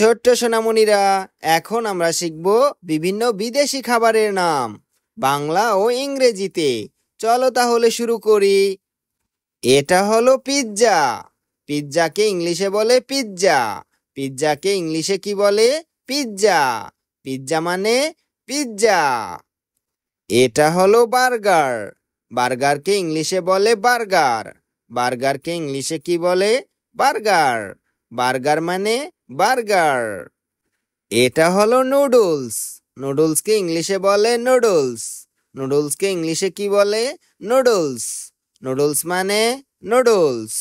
ছোট্ট সোনামণিরা, এখন আমরা শিখব বিভিন্ন বিদেশি খাবারের নাম বাংলা ও ইংরেজিতে। চলো তাহলে শুরু করি। এটা হলো পিৎজা। পিৎজাকে ইংলিশে বলে পিৎজা। পিৎজাকে ইংলিশে কি বলে? পিৎজা। পিৎজা মানে পিৎজা। এটা হলো বার্গার। বার্গারকে ইংলিশে বলে বার্গার। বার্গারকে ইংলিশে কি বলে? বার্গার। বার্গার মানে বার্গার। এটা হলো নুডলস। নুডলসকে ইংলিশে বলে নুডলস। নুডলসকে ইংলিশে কি বলে? নুডলস। নুডলস মানে নুডলস।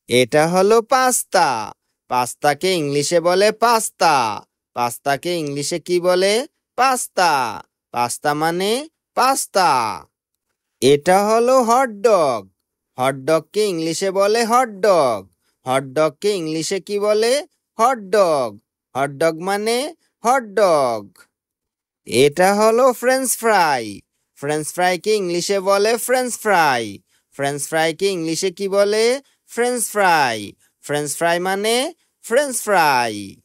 এটা হলো পাস্তা। পাস্তাকে ইংলিশে বলে পাস্তা। পাস্তাকে ইংলিশে কি বলে? পাস্তা। পাস্তা মানে পাস্তা। এটা হলো হটডগ। হটডগকে ইংলিশে বলে হটডগ। হটডগকে ইংলিশে কি বলে? হটডগ। হটডগ মানে হটডগ। এটা হলো ফ্রেঞ্চ ফ্রাই। ফ্রেঞ্চ ফ্রাইকে ইংলিশে বলে ফ্রেঞ্চ ফ্রাই। ফ্রেঞ্চ ফ্রাইকে ইংলিশে কি বলে? French fry. ফ্রেঞ্চ ফ্রাই মানে ফ্রেঞ্চ ফ্রাই।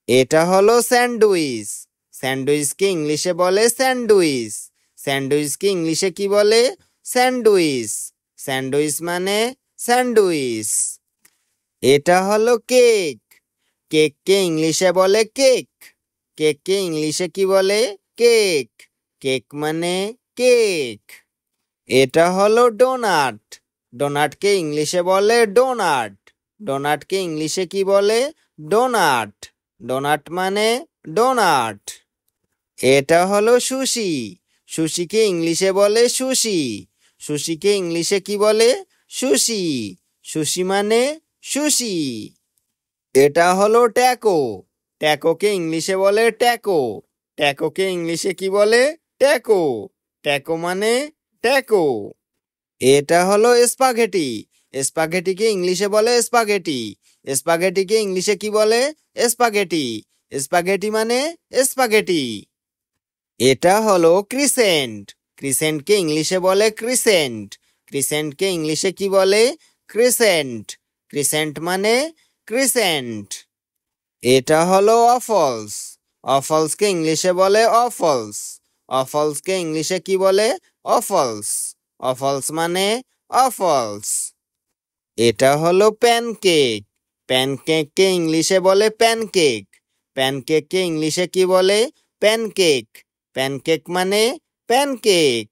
এটা হলো স্যান্ডউইচ। স্যান্ডউইচকে ইংলিশে বলে স্যান্ডউইচ। স্যান্ডউইচকে ইংলিশে কি বলে? স্যান্ডউইচ। স্যান্ডউইচ মানে স্যান্ডউইচ। এটা হলো কেক। কেককে ইংলিশে বলে কেক। কেককে ইংলিশে কি বলে? কেক। কেক মানে কেক। এটা হলো ডোনাট। ডোনাটকে ইংলিশে বলে ডোনাট। ডোনাটকে ইংলিশে কি বলে? ডোনাট। ডোনাট মানে ডোনাট। এটা হলো সুশি। সুশিকে ইংলিশে বলে সুশি। সুশিকে ইংলিশে কি বলে? সুশি। সুশি মানে সুশি। এটা হলো ট্যাকো। ট্যাকোকে ইংলিশে বলে ট্যাকো। ট্যাকোকে ইংলিশে কি বলে? ট্যাকো। ট্যাকো মানে ট্যাকো। এটা হলো স্পাগেটি। স্পাগেটিকে ইংলিশে বলে স্পাগেটি। স্পাগেটিকে ইংলিশে কি বলে? স্পাগেটি। স্পাগেটি মানে স্পাগেটি। এটা হলো ক্রিসেন্ট। ক্রিসেন্টকে ইংলিশে বলে ক্রিসেন্ট। ক্রিসেন্টকে ইংলিশে কি বলে? ক্রিসেন্ট। ক্রিসেন্ট মানে ক্রিসেন্ট। এটা হলো অফলস। অফলসকে ইংলিশে বলে অফলস। অফলসকে ইংলিশে কি বলে? অফলস। অফলস মানে অফলস। এটা হলো প্যানকেক। প্যানকেককে ইংলিশে বলে প্যানকেক। প্যানকেককে ইংলিশে কি বলে? প্যানকেক। প্যানকেক মানে প্যানকেক।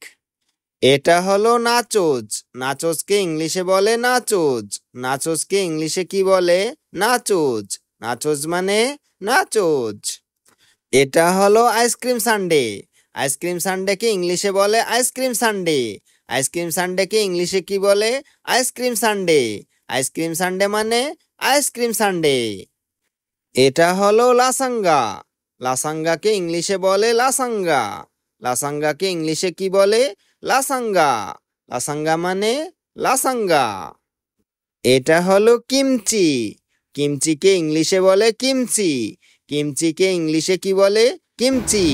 এটা হলো নাচোজ। নাচোজকে ইংলিশে বলে নাচোজ। নাচোজকে ইংলিশে কি বলে? নাচোজ। নাচোজ মানে নাচোজ। এটা হলো আইসক্রিম সানডে। আইসক্রিম সানডেকে ইংলিশে বলে আইসক্রিম সানডে। আইসক্রিম সানডেকে ইংলিশে কি বলে? Ice cream Sunday. আইসক্রিম সানডে মানে আইসক্রিম সানডে। এটা হলো লাসাঙ্গা। লাসাঙ্গাকে ইংলিশে বলে লাসাঙ্গা। লাসাঙ্গাকে ইংলিশে কি বলে? লাসাঙ্গা। লাসাঙ্গা মানে লাসাঙ্গা। এটা হলো কিমচি। কিমচিকে ইংলিশে বলে কিমচি। কিমচিকে ইংলিশে কি বলে? কিমচি।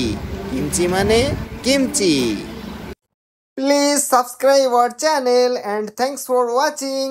কিমচি মানে kimchi. Please subscribe our channel and thanks for watching.